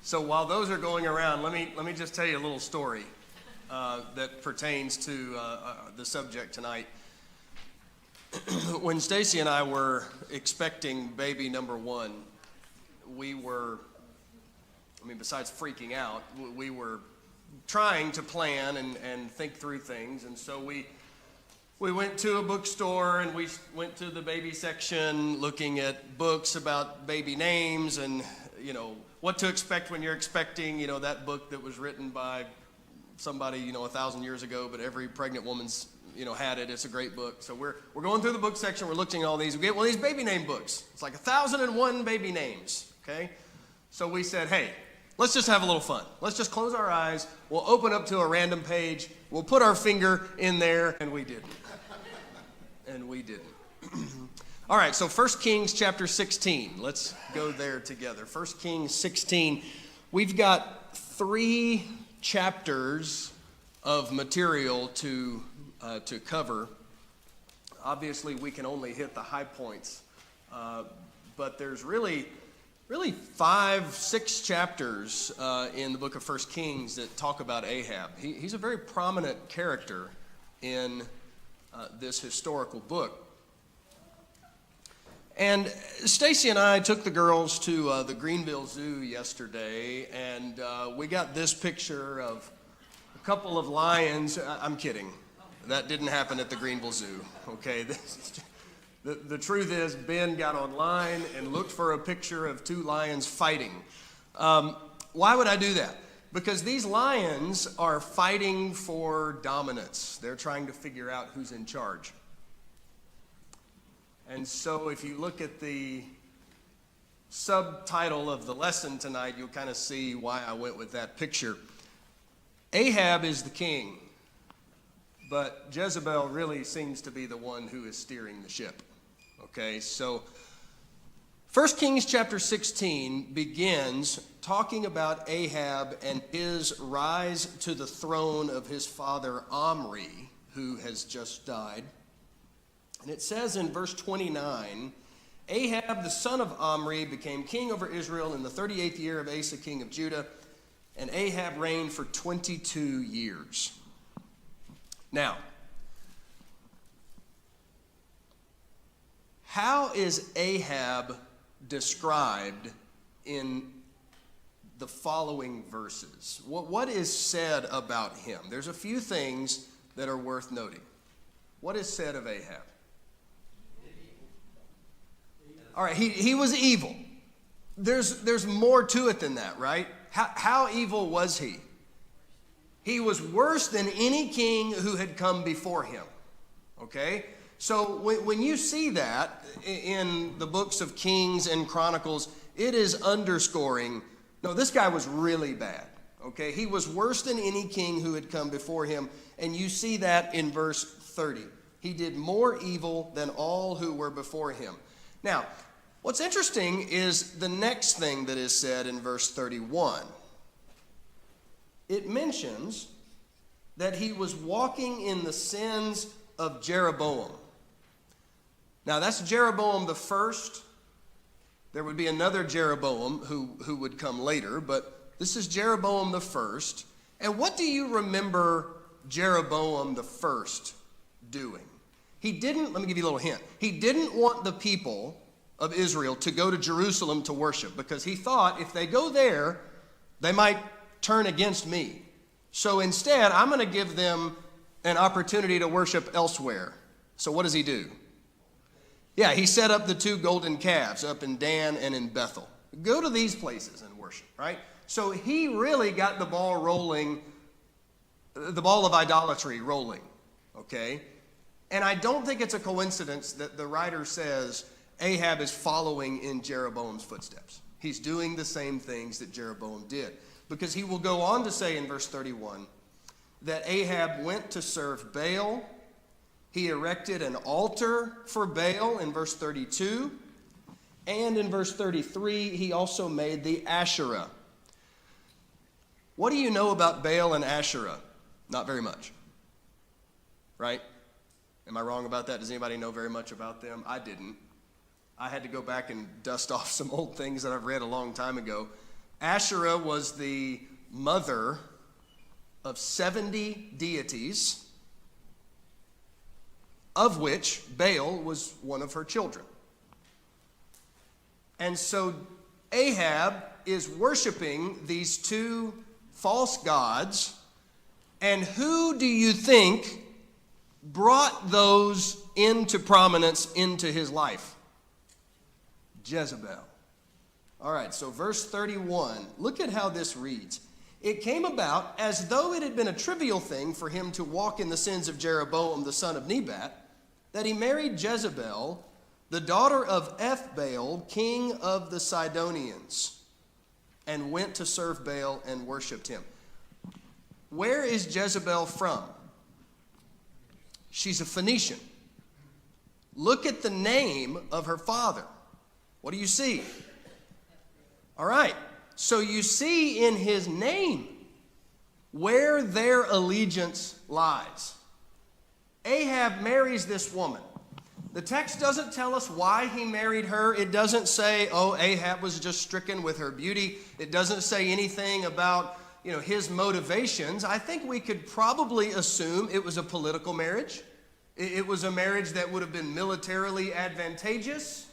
So while those are going around, let me just tell you a little story that pertains to the subject tonight. When Stacy and I were expecting baby number one, besides freaking out, we were trying to plan and think through things. And so we went to a bookstore and we went to the baby section looking at books about baby names and, what to expect when you're expecting, that book that was written by somebody, 1,000 years ago, but every pregnant woman's, had it. It's a great book. So we're going through the book section. We're looking at all these. We get one of these baby name books. It's like 1,001 baby names, okay? So we said, hey, let's just have a little fun. Let's just close our eyes. We'll open up to a random page. We'll put our finger in there, and we didn't. All right, so 1 Kings chapter 16. Let's go there together. 1 Kings 16. We've got 3 chapters of material to cover. Obviously, we can only hit the high points, but there's really 5, 6 chapters in the book of 1 Kings that talk about Ahab. He's a very prominent character in this historical book. And Stacy and I took the girls to the Greenville Zoo yesterday, and we got this picture of a couple of lions. I'm kidding. That didn't happen at the Greenville Zoo, okay? The truth is, Ben got online and looked for a picture of 2 lions fighting. Why would I do that? Because these lions are fighting for dominance. They're trying to figure out who's in charge. And so if you look at the subtitle of the lesson tonight, you'll kind of see why I went with that picture. Ahab is the king, but Jezebel really seems to be the one who is steering the ship. Okay, so 1 Kings chapter 16 begins talking about Ahab and his rise to the throne of his father Omri, who has just died. And it says in verse 29, Ahab, the son of Omri, became king over Israel in the 38th year of Asa, king of Judah, and Ahab reigned for 22 years. Now, how is Ahab described in the following verses? What is said about him? There's a few things that are worth noting. What is said of Ahab? All right, he was evil. There's more to it than that, right? How evil was he? He was worse than any king who had come before him, okay? So when you see that in the books of Kings and Chronicles, it is underscoring, no, this guy was really bad, okay? He was worse than any king who had come before him, and you see that in verse 30. He did more evil than all who were before him. Now, what's interesting is the next thing that is said in verse 31. It mentions that he was walking in the sins of Jeroboam. Now, that's Jeroboam the first. There would be another Jeroboam who would come later, but this is Jeroboam the first. And what do you remember Jeroboam the first doing? Let me give you a little hint. He didn't want the people of Israel to go to Jerusalem to worship because he thought if they go there, they might turn against me. So instead, I'm going to give them an opportunity to worship elsewhere. So what does he do? Yeah, he set up the 2 golden calves up in Dan and in Bethel. Go to these places and worship, right? So he really got the ball rolling, the ball of idolatry rolling, okay? And I don't think it's a coincidence that the writer says Ahab is following in Jeroboam's footsteps. He's doing the same things that Jeroboam did. Because he will go on to say in verse 31 that Ahab went to serve Baal. He erected an altar for Baal in verse 32. And in verse 33, he also made the Asherah. What do you know about Baal and Asherah? Not very much. Right? Am I wrong about that? Does anybody know very much about them? I didn't. I had to go back and dust off some old things that I've read a long time ago. Asherah was the mother of 70 deities, of which Baal was one of her children. And so Ahab is worshiping these two false gods. And who do you think brought those into prominence into his life? Jezebel. All right, so verse 31, look at how this reads. It came about as though it had been a trivial thing for him to walk in the sins of Jeroboam the son of Nebat, that he married Jezebel, the daughter of Ethbaal, king of the Sidonians, and went to serve Baal and worshipped him. Where is Jezebel from? She's a Phoenician. Look at the name of her father. What do you see? All right, so you see in his name where their allegiance lies. Ahab marries this woman. The text doesn't tell us why he married her. It doesn't say, oh, Ahab was just stricken with her beauty. It doesn't say anything about, his motivations. I think we could probably assume it was a political marriage. It was a marriage that would have been militarily advantageous.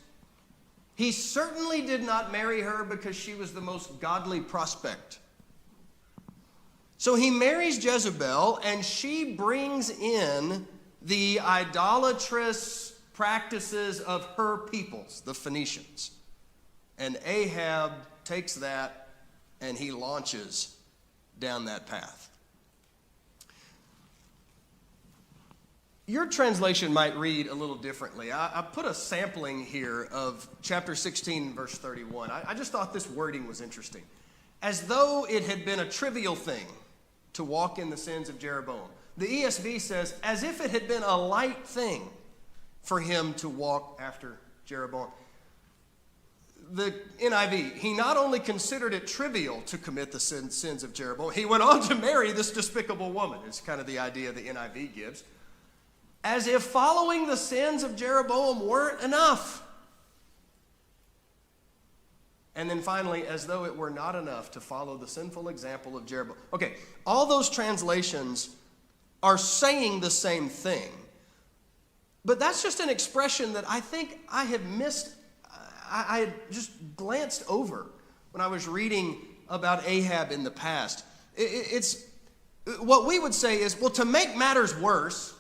He certainly did not marry her because she was the most godly prospect. So he marries Jezebel, and she brings in the idolatrous practices of her peoples, the Phoenicians. And Ahab takes that and he launches down that path. Your translation might read a little differently. I put a sampling here of chapter 16, verse 31. I just thought this wording was interesting. As though it had been a trivial thing to walk in the sins of Jeroboam. The ESV says, as if it had been a light thing for him to walk after Jeroboam. The NIV, he not only considered it trivial to commit the sins of Jeroboam, he went on to marry this despicable woman. It's kind of the idea the NIV gives. As if following the sins of Jeroboam weren't enough. And then finally, as though it were not enough to follow the sinful example of Jeroboam. Okay, all those translations are saying the same thing. But that's just an expression that I think I had missed. I had just glanced over when I was reading about Ahab in the past. It's what we would say is, well, to make matters worse,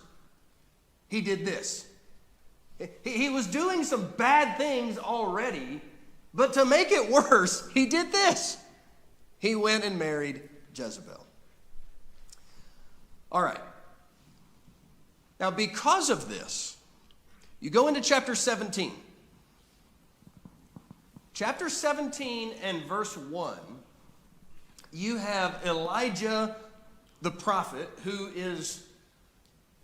he did this. He was doing some bad things already, but to make it worse, he did this. He went and married Jezebel. All right. Now, because of this, you go into chapter 17. Chapter 17 and verse 1, you have Elijah the prophet who is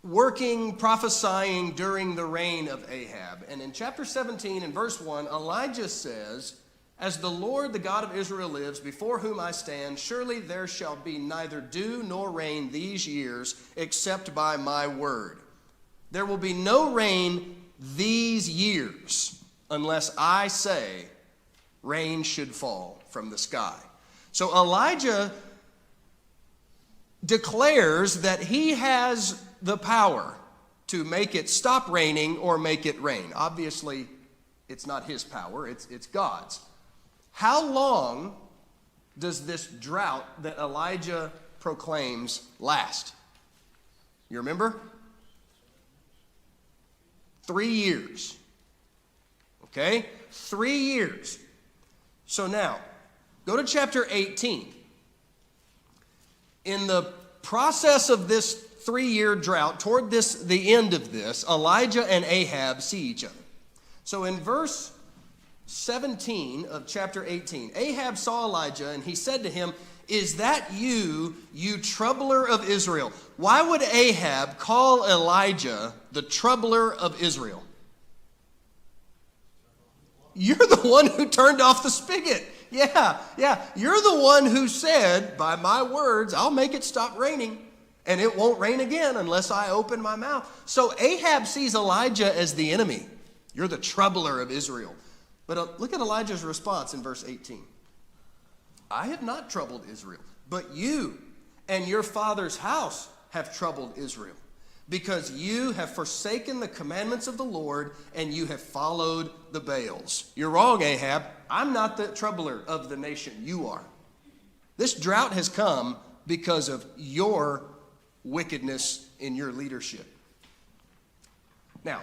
working, prophesying during the reign of Ahab. And in chapter 17 and verse 1, Elijah says, as the Lord, the God of Israel lives, before whom I stand, surely there shall be neither dew nor rain these years, except by my word. There will be no rain these years, unless I say rain should fall from the sky. So Elijah declares that he has the power to make it stop raining or make it rain. Obviously, it's not his power, it's God's. How long does this drought that Elijah proclaims last? You remember? 3 years. Okay? 3 years. So now, go to chapter 18. In the process of this 3-year drought, toward the end of this, Elijah and Ahab see each other. So in verse 17 of chapter 18, Ahab saw Elijah and he said to him, is that you, you troubler of Israel? Why would Ahab call Elijah the troubler of Israel? You're the one who turned off the spigot. Yeah. You're the one who said, by my words, I'll make it stop raining, and it won't rain again unless I open my mouth. So Ahab sees Elijah as the enemy. You're the troubler of Israel. But look at Elijah's response in verse 18. I have not troubled Israel, but you and your father's house have troubled Israel, because you have forsaken the commandments of the Lord, and you have followed the Baals. You're wrong, Ahab. I'm not the troubler of the nation. You are. This drought has come because of your wickedness in your leadership. Now,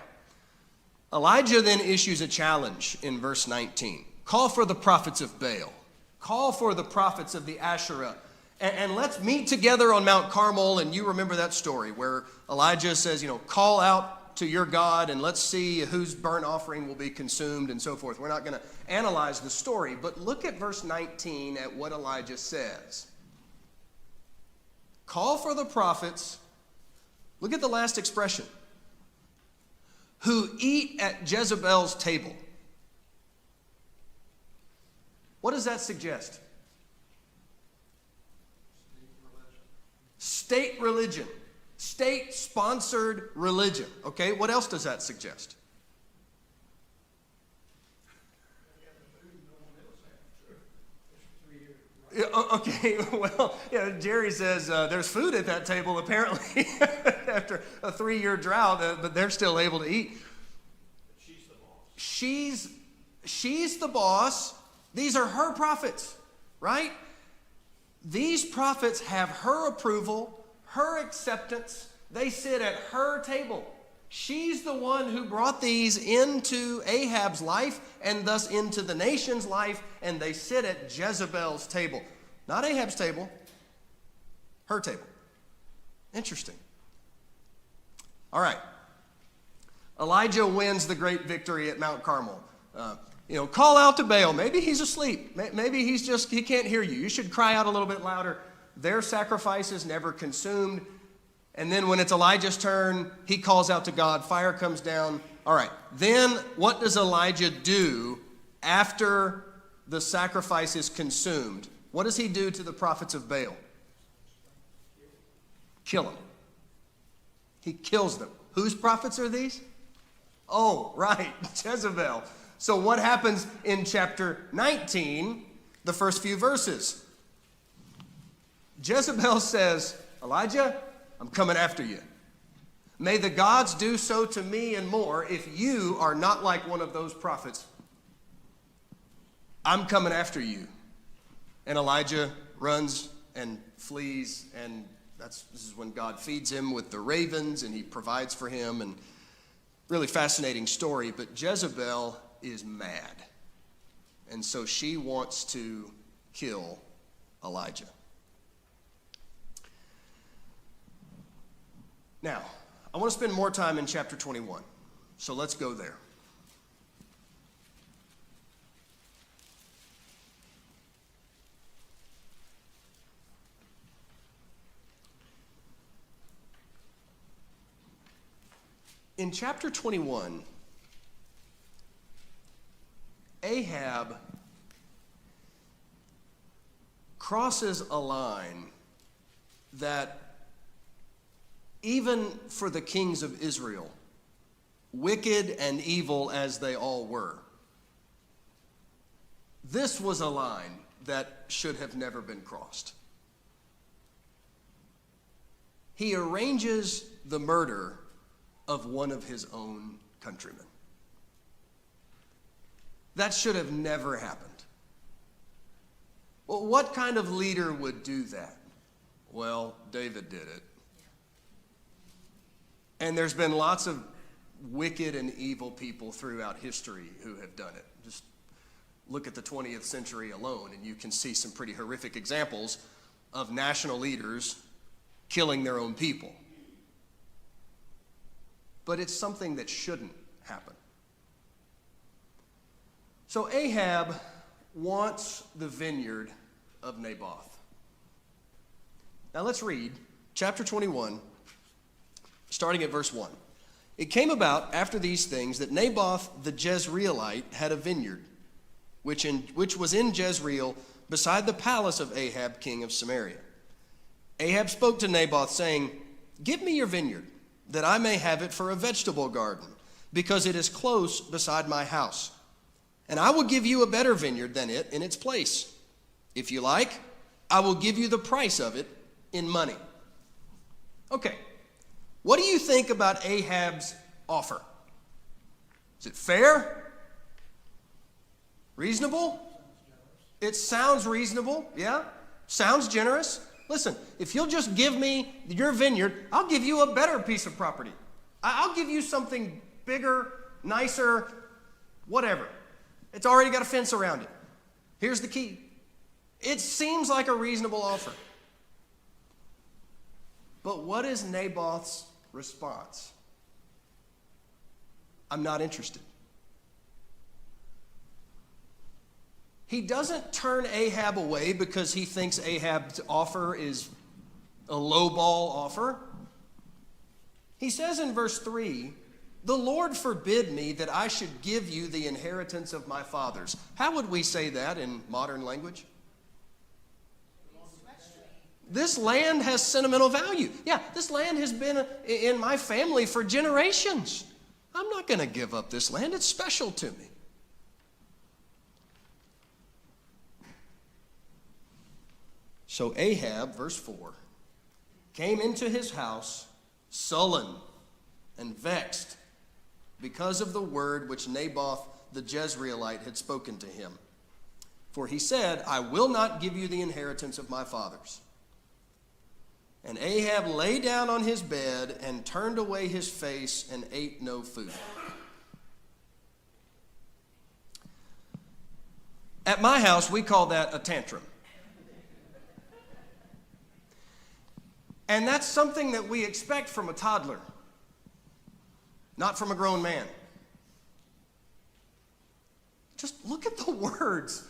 Elijah then issues a challenge in verse 19. Call for the prophets of Baal. Call for the prophets of the Asherah. And let's meet together on Mount Carmel. And you remember that story where Elijah says, call out to your God and let's see whose burnt offering will be consumed and so forth. We're not going to analyze the story, but look at verse 19 at what Elijah says. Call for the prophets. Look at the last expression. Who eat at Jezebel's table. What does that suggest? State religion. State-sponsored religion. Okay, what else does that suggest? Okay, well, Jerry says there's food at that table apparently after a 3-year drought, but they're still able to eat. She's the boss. She's the boss. These are her prophets, right? These prophets have her approval, her acceptance. They sit at her table. She's the one who brought these into Ahab's life and thus into the nation's life, and they sit at Jezebel's table. Not Ahab's table, her table. Interesting. All right. Elijah wins the great victory at Mount Carmel. Call out to Baal. Maybe he's asleep. Maybe he can't hear you. You should cry out a little bit louder. Their sacrifice is never consumed. And then when it's Elijah's turn, he calls out to God. Fire comes down. All right. Then what does Elijah do after the sacrifice is consumed? What does he do to the prophets of Baal? Kill them. He kills them. Whose prophets are these? Oh, right. Jezebel. So what happens in chapter 19, the first few verses? Jezebel says, Elijah, I'm coming after you. May the gods do so to me and more if you are not like one of those prophets. I'm coming after you. And Elijah runs and flees, and this is when God feeds him with the ravens, and he provides for him, and really fascinating story. But Jezebel is mad, and so she wants to kill Elijah. Now, I want to spend more time in chapter 21, so let's go there. In chapter 21, Ahab crosses a line that even for the kings of Israel, wicked and evil as they all were, this was a line that should have never been crossed. He arranges the murder of one of his own countrymen. That should have never happened. Well, what kind of leader would do that? Well, David did it. And there's been lots of wicked and evil people throughout history who have done it. Just look at the 20th century alone, and you can see some pretty horrific examples of national leaders killing their own people. But it's something that shouldn't happen. So Ahab wants the vineyard of Naboth. Now let's read chapter 21, starting at verse 1. It came about after these things that Naboth the Jezreelite had a vineyard, which was in Jezreel beside the palace of Ahab, king of Samaria. Ahab spoke to Naboth, saying, "Give me your vineyard, that I may have it for a vegetable garden, because it is close beside my house. And I will give you a better vineyard than it in its place. If you like, I will give you the price of it in money. Okay, what do you think about Ahab's offer? Is it fair? Reasonable? It sounds reasonable, yeah? Sounds generous. Listen, if you'll just give me your vineyard, I'll give you a better piece of property. I'll give you something bigger, nicer, whatever. It's already got a fence around it. Here's the key. It seems like a reasonable offer. But what is Naboth's response? I'm not interested. He doesn't turn Ahab away because he thinks Ahab's offer is a lowball offer. He says in verse 3, "The Lord forbid me that I should give you the inheritance of my fathers." How would we say that in modern language? This land has sentimental value. Yeah, this land has been in my family for generations. I'm not going to give up this land. It's special to me. So Ahab, verse 4, came into his house sullen and vexed because of the word which Naboth the Jezreelite had spoken to him. For he said, "I will not give you the inheritance of my fathers." And Ahab lay down on his bed and turned away his face and ate no food. At my house, we call that a tantrum. And that's something that we expect from a toddler, not from a grown man. Just look at the words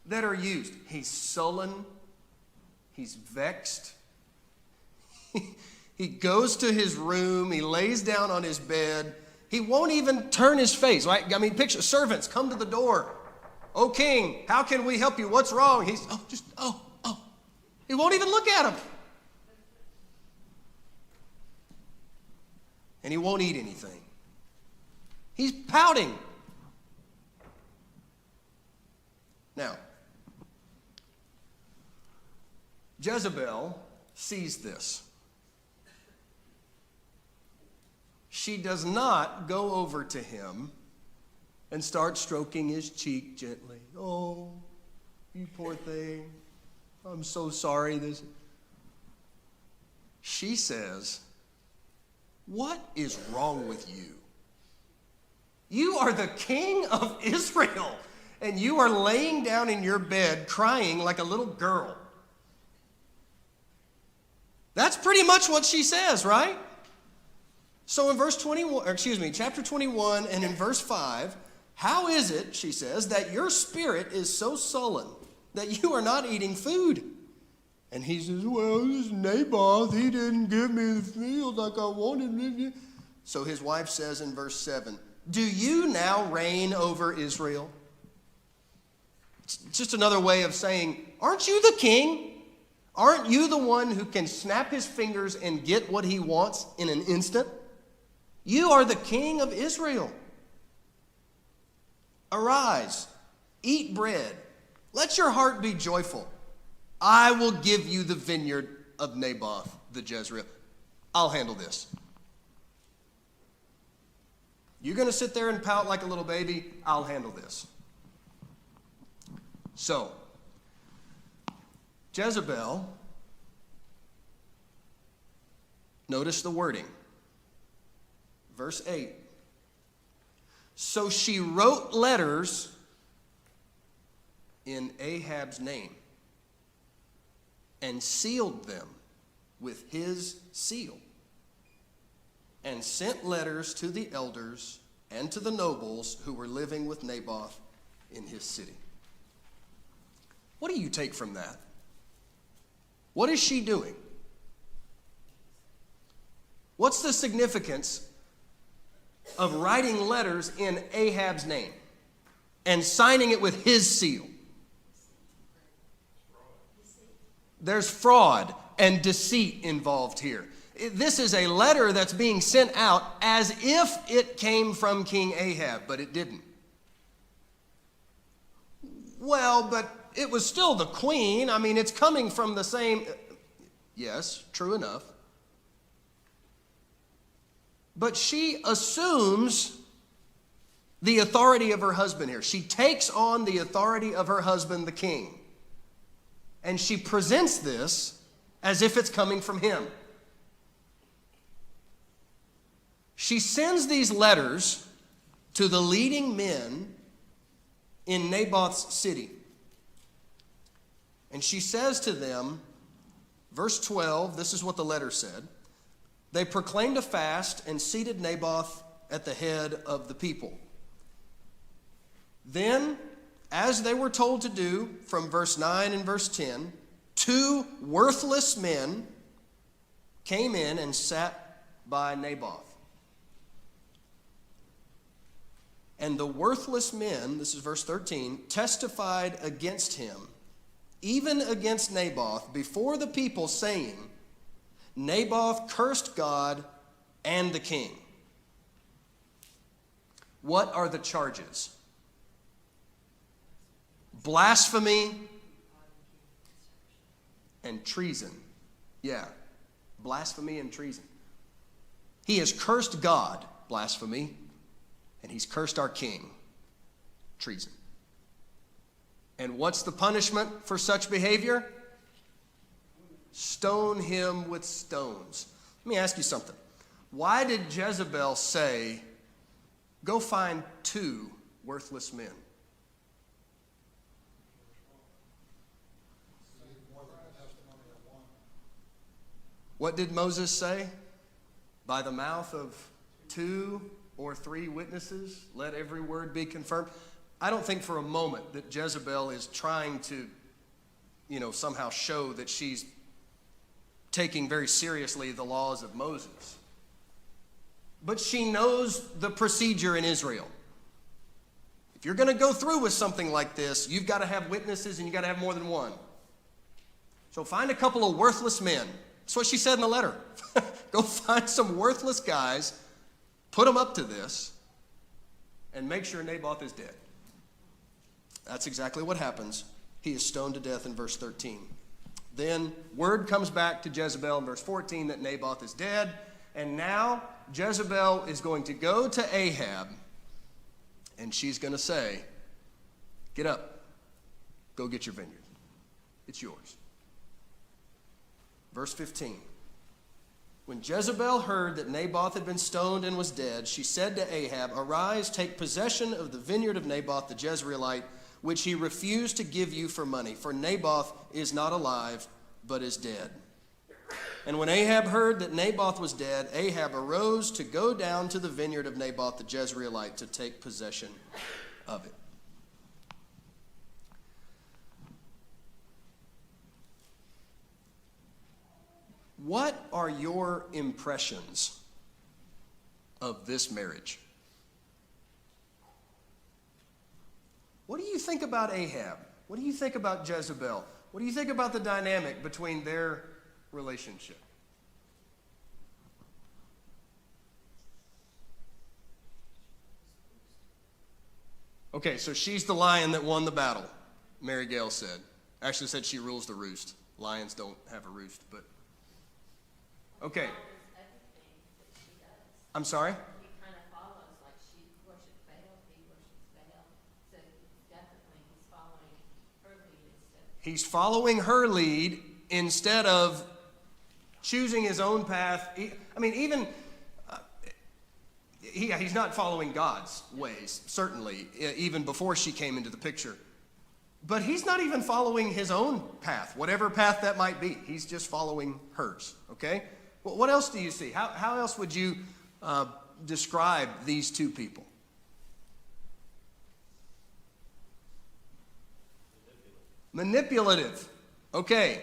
that are used. He's sullen. He's vexed. He goes to his room. He lays down on his bed. He won't even turn his face, right? I mean, picture servants come to the door. "Oh, king, how can we help you? What's wrong?" He's, oh. He won't even look at him. And he won't eat anything. He's pouting. Now, Jezebel sees this. She does not go over to him and start stroking his cheek gently. "Oh, you poor thing. I'm so sorry." She says, "What is wrong with you? You are the king of Israel, and you are laying down in your bed crying like a little girl." That's pretty much what she says, right? So in chapter 21 and in verse 5, "How is it," she says, "that your spirit is so sullen that you are not eating food?" And he says, "Well, this Naboth, he didn't give me the field like I wanted." So his wife says in verse 7, "Do you now reign over Israel?" It's just another way of saying, aren't you the king? Aren't you the one who can snap his fingers and get what he wants in an instant? You are the king of Israel. Arise, eat bread. Let your heart be joyful. I will give you the vineyard of Naboth the Jezreel. I'll handle this. You're going to sit there and pout like a little baby. I'll handle this. So, Jezebel, notice the wording. Verse 8. So she wrote letters in Ahab's name and sealed them with his seal, and sent letters to the elders and to the nobles who were living with Naboth in his city. What do you take from that? What is she doing? What's the significance of writing letters in Ahab's name and signing it with his seal? There's fraud and deceit involved here. This is a letter that's being sent out as if it came from King Ahab, but it didn't. Well, but it was still the queen. I mean, it's coming from the same. Yes, true enough. But she assumes the authority of her husband here. She takes on the authority of her husband, the king. And she presents this as if it's coming from him. She sends these letters to the leading men in Naboth's city. And she says to them, verse 12, this is what the letter said. They proclaimed a fast and seated Naboth at the head of the people. Then, as they were told to do, from verse 9 and verse 10, 2 worthless men came in and sat by Naboth. And the worthless men, this is verse 13, testified against him, even against Naboth, before the people, saying, Naboth cursed God and the king. What are the charges? Blasphemy and treason. Yeah, blasphemy and treason. He has cursed God, blasphemy, and he's cursed our king, treason. And what's the punishment for such behavior? Stone him with stones. Let me ask you something. Why did Jezebel say, go find 2 worthless men? What did Moses say? By the mouth of 2 or 3 witnesses, let every word be confirmed. I don't think for a moment that Jezebel is trying to, somehow show that she's taking very seriously the laws of Moses. But she knows the procedure in Israel. If you're going to go through with something like this, you've got to have witnesses and you've got to have more than one. So find a couple of worthless men. That's what she said in the letter. Go find some worthless guys, put them up to this, and make sure Naboth is dead. That's exactly what happens. He is stoned to death in verse 13. Then word comes back to Jezebel in verse 14 that Naboth is dead. And now Jezebel is going to go to Ahab, and she's going to say, get up, go get your vineyard. It's yours. Verse 15. When Jezebel heard that Naboth had been stoned and was dead, she said to Ahab, arise, take possession of the vineyard of Naboth the Jezreelite, which he refused to give you for money, for Naboth is not alive, but is dead. And when Ahab heard that Naboth was dead, Ahab arose to go down to the vineyard of Naboth the Jezreelite to take possession of it. What are your impressions of this marriage? What do you think about Ahab? What do you think about Jezebel? What do you think about the dynamic between their relationship? Okay, so she's the lion that won the battle, Mary Gale said. Actually said she rules the roost. Lions don't have a roost, but... Okay. I'm sorry? He kind of follows, like she worships Baal, he worships Baal. So definitely he's following her lead instead of choosing his own path. He's not following God's ways, certainly, even before she came into the picture. But he's not even following his own path, whatever path that might be. He's just following hers, okay? Well, what else do you see? How else would you describe these 2 people? Manipulative. Okay.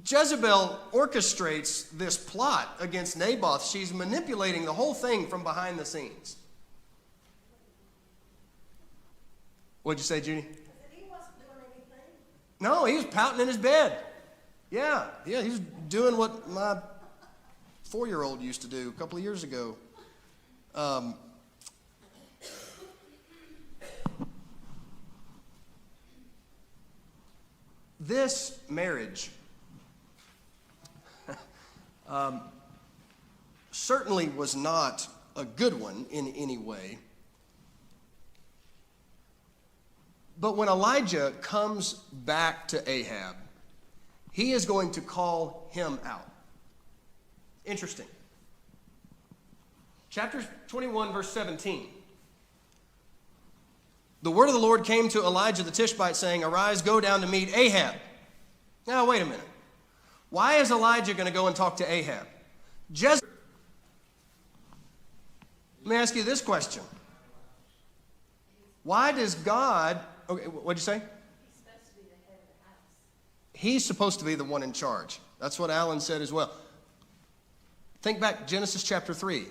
Jezebel orchestrates this plot against Naboth. She's manipulating the whole thing from behind the scenes. What'd you say, Judy? He wasn't doing anything. No, he was pouting in his bed. Yeah, he's doing what my 4-year-old used to do a couple of years ago. This marriage certainly was not a good one in any way. But when Elijah comes back to Ahab, he is going to call him out. Interesting. Chapter 21, verse 17. The word of the Lord came to Elijah the Tishbite, saying, "Arise, go down to meet Ahab." Now, wait a minute. Why is Elijah going to go and talk to Ahab? Let me ask you this question. Why does God... Okay, what'd you say? He's supposed to be the head of the house. He's supposed to be the one in charge. That's what Alan said as well. Think back, Genesis chapter 3.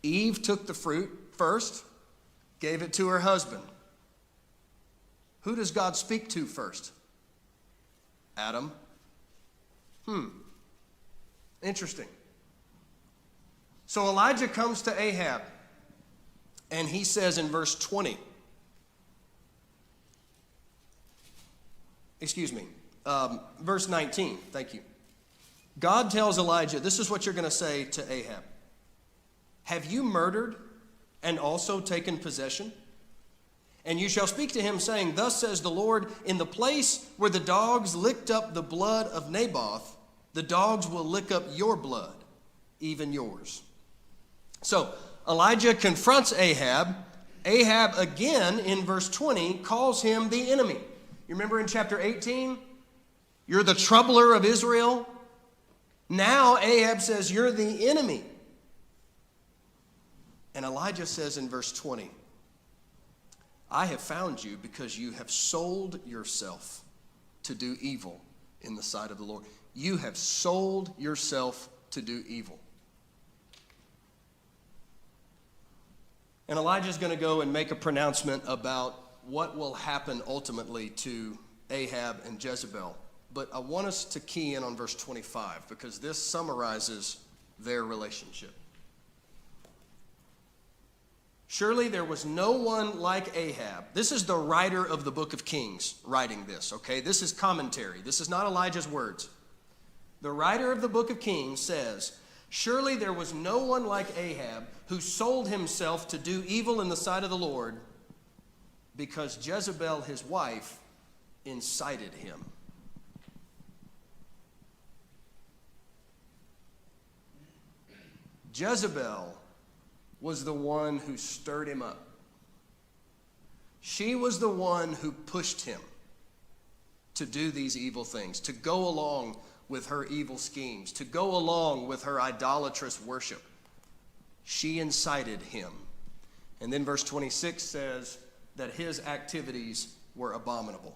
Eve took the fruit first, gave it to her husband. Who does God speak to first? Adam. Interesting. So Elijah comes to Ahab, and he says in verse 20, verse 19, thank you. God tells Elijah, this is what you're going to say to Ahab. Have you murdered and also taken possession? And you shall speak to him, saying, Thus says the Lord, in the place where the dogs licked up the blood of Naboth, the dogs will lick up your blood, even yours. So Elijah confronts Ahab. Ahab, again, in verse 20, calls him the enemy. You remember in chapter 18? You're the troubler of Israel. Now Ahab says, you're the enemy. And Elijah says in verse 20, I have found you because you have sold yourself to do evil in the sight of the Lord. You have sold yourself to do evil. And Elijah's going to go and make a pronouncement about what will happen ultimately to Ahab and Jezebel. But I want us to key in on verse 25 because this summarizes their relationship. Surely there was no one like Ahab. This is the writer of the book of Kings writing this, okay? This is commentary. This is not Elijah's words. The writer of the book of Kings says, surely there was no one like Ahab who sold himself to do evil in the sight of the Lord because Jezebel, his wife, incited him. Jezebel was the one who stirred him up. She was the one who pushed him to do these evil things, to go along with her evil schemes, to go along with her idolatrous worship. She incited him. And then verse 26 says that his activities were abominable.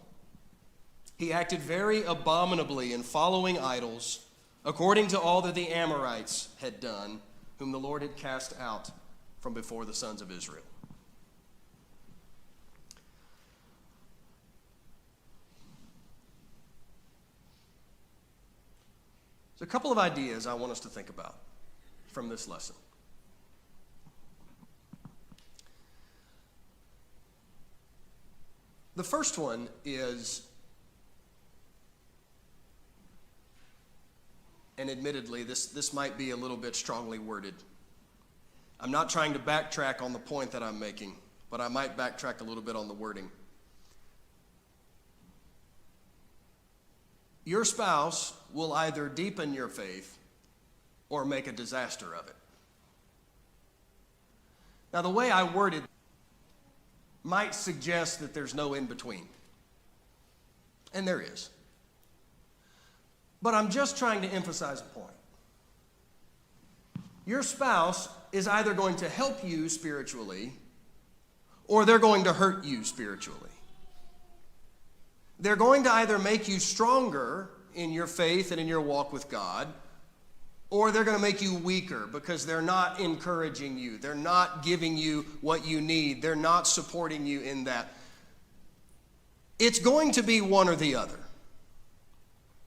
He acted very abominably in following idols, according to all that the Amorites had done, whom the Lord had cast out from before the sons of Israel. There's a couple of ideas I want us to think about from this lesson. The first one is, and admittedly, this might be a little bit strongly worded. I'm not trying to backtrack on the point that I'm making, but I might backtrack a little bit on the wording. Your spouse will either deepen your faith or make a disaster of it. Now, the way I worded might suggest that there's no in between. And there is. But I'm just trying to emphasize a point. Your spouse is either going to help you spiritually or they're going to hurt you spiritually. They're going to either make you stronger in your faith and in your walk with God, or they're going to make you weaker because they're not encouraging you. They're not giving you what you need. They're not supporting you in that. It's going to be one or the other.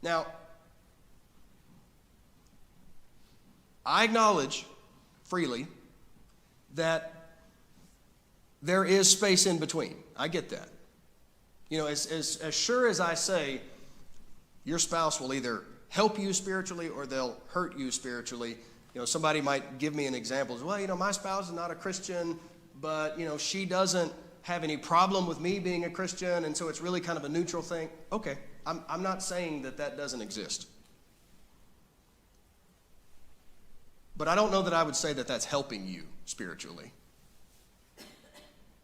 Now, I acknowledge freely that there is space in between. I get that. You know, as sure as I say, your spouse will either help you spiritually or they'll hurt you spiritually. You know, somebody might give me an example. Well, you know, my spouse is not a Christian, but, you know, she doesn't have any problem with me being a Christian, and so it's really kind of a neutral thing. Okay, I'm not saying that doesn't exist. But I don't know that I would say that that's helping you spiritually.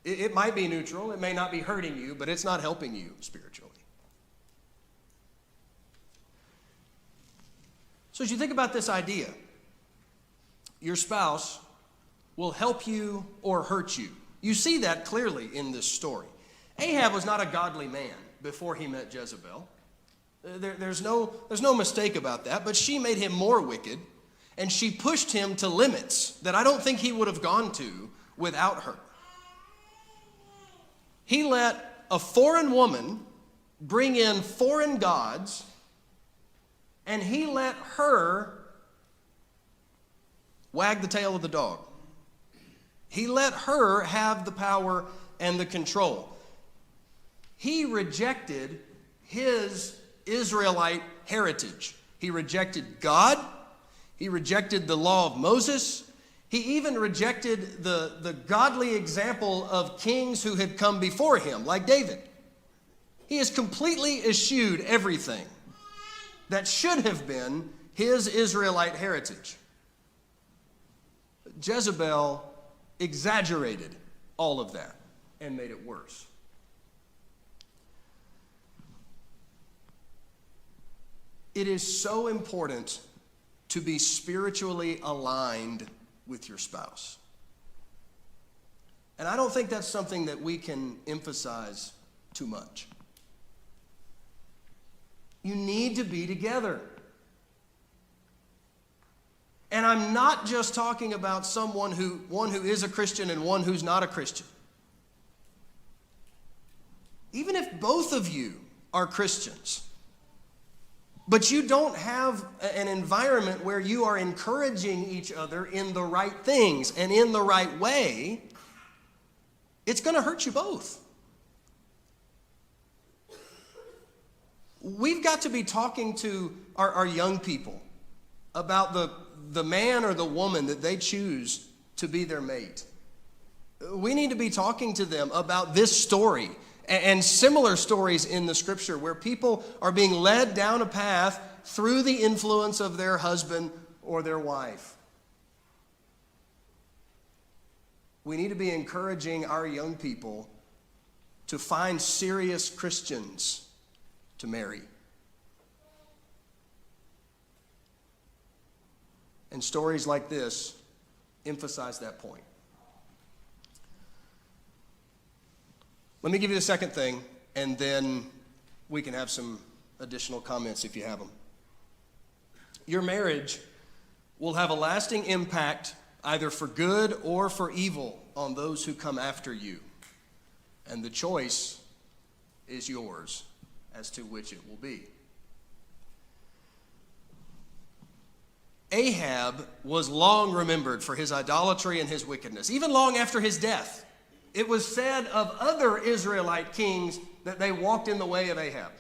It might be neutral, it may not be hurting you, but it's not helping you spiritually. So as you think about this idea, your spouse will help you or hurt you. You see that clearly in this story. Ahab was not a godly man before he met Jezebel. There's no mistake about that, but she made him more wicked, and she pushed him to limits that I don't think he would have gone to without her. He let a foreign woman bring in foreign gods, and he let her wag the tail of the dog. He let her have the power and the control. He rejected his Israelite heritage. He rejected God. He rejected the law of Moses. He even rejected the godly example of kings who had come before him, like David. He has completely eschewed everything that should have been his Israelite heritage. Jezebel exaggerated all of that and made it worse. It is so important to be spiritually aligned with your spouse. And I don't think that's something that we can emphasize too much. You need to be together. And I'm not just talking about one who is a Christian and one who's not a Christian. Even if both of you are Christians, but you don't have an environment where you are encouraging each other in the right things and in the right way, it's going to hurt you both. We've got to be talking to our young people about the man or the woman that they choose to be their mate. We need to be talking to them about this story and similar stories in the scripture where people are being led down a path through the influence of their husband or their wife. We need to be encouraging our young people to find serious Christians to marry. And stories like this emphasize that point. Let me give you the second thing, and then we can have some additional comments if you have them. Your marriage will have a lasting impact either for good or for evil on those who come after you. And the choice is yours as to which it will be. Ahab was long remembered for his idolatry and his wickedness, even long after his death. It was said of other Israelite kings that they walked in the way of Ahab.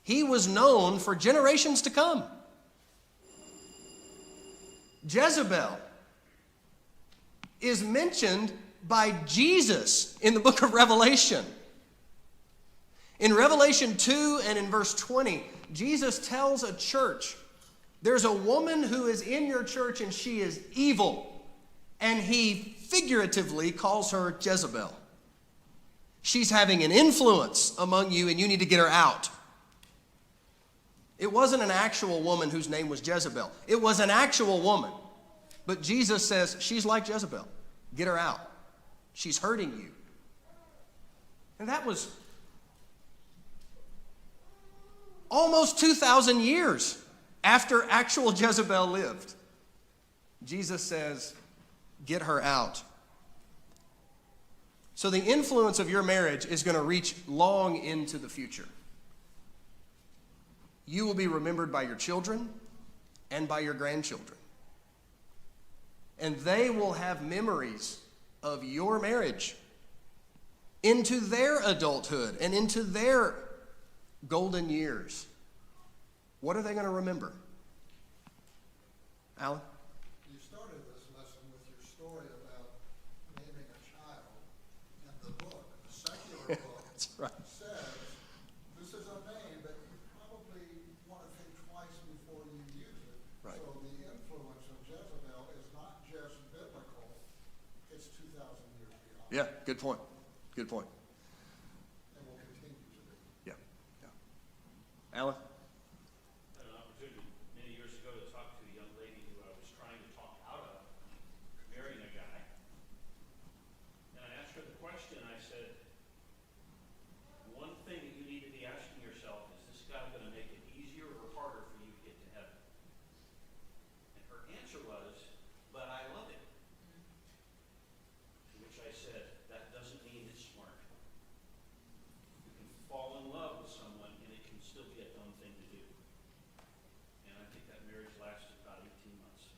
He was known for generations to come. Jezebel is mentioned by Jesus in the book of Revelation. In Revelation 2 and in verse 20, Jesus tells a church, there's a woman who is in your church and she is evil. And he figuratively calls her Jezebel. She's having an influence among you and you need to get her out. It wasn't an actual woman whose name was Jezebel. It was an actual woman. But Jesus says, she's like Jezebel. Get her out. She's hurting you. And that was almost 2,000 years after actual Jezebel lived. Jesus says, get her out. So the influence of your marriage is going to reach long into the future. You will be remembered by your children and by your grandchildren. And they will have memories of your marriage. into their adulthood and into their golden years, what are they going to remember? Alan? You started this lesson with your story about naming a child, and the book, the secular book, That's right. says, this is a name that you probably want to think twice before you use it. Right. So the influence of Jezebel is not just biblical, it's 2,000 years beyond. Yeah, good point. Good point. And will continue to be. Yeah. Yeah. Alan? Had an opportunity many years ago to talk to a young lady who I was trying to talk out of marrying a guy. And I asked her the question, I said, one thing that you need to be asking yourself, is this guy going to make it easier or harder for you to get to heaven? And her answer was, but I love him. To which I said, that doesn't mean it's smart. You can fall in love with someone and it can still be a dumb thing to do. And I think that marriage lasted about 18 months.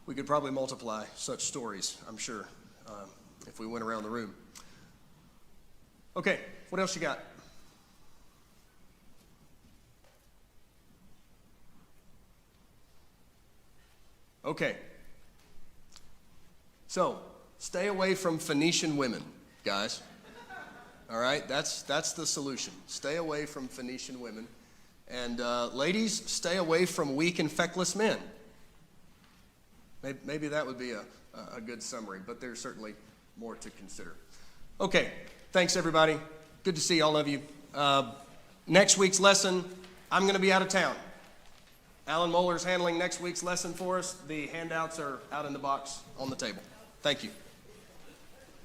We could probably multiply such stories, I'm sure, if we went around the room. Okay, what else you got? Okay. So, stay away from Phoenician women, guys. All right, that's the solution. Stay away from Phoenician women. And ladies, stay away from weak and feckless men. Maybe that would be a good summary, but there's certainly more to consider. Okay, thanks everybody. Good to see all of you. Next week's lesson, I'm going to be out of town. Alan Moeller's handling next week's lesson for us. The handouts are out in the box on the table. Thank you.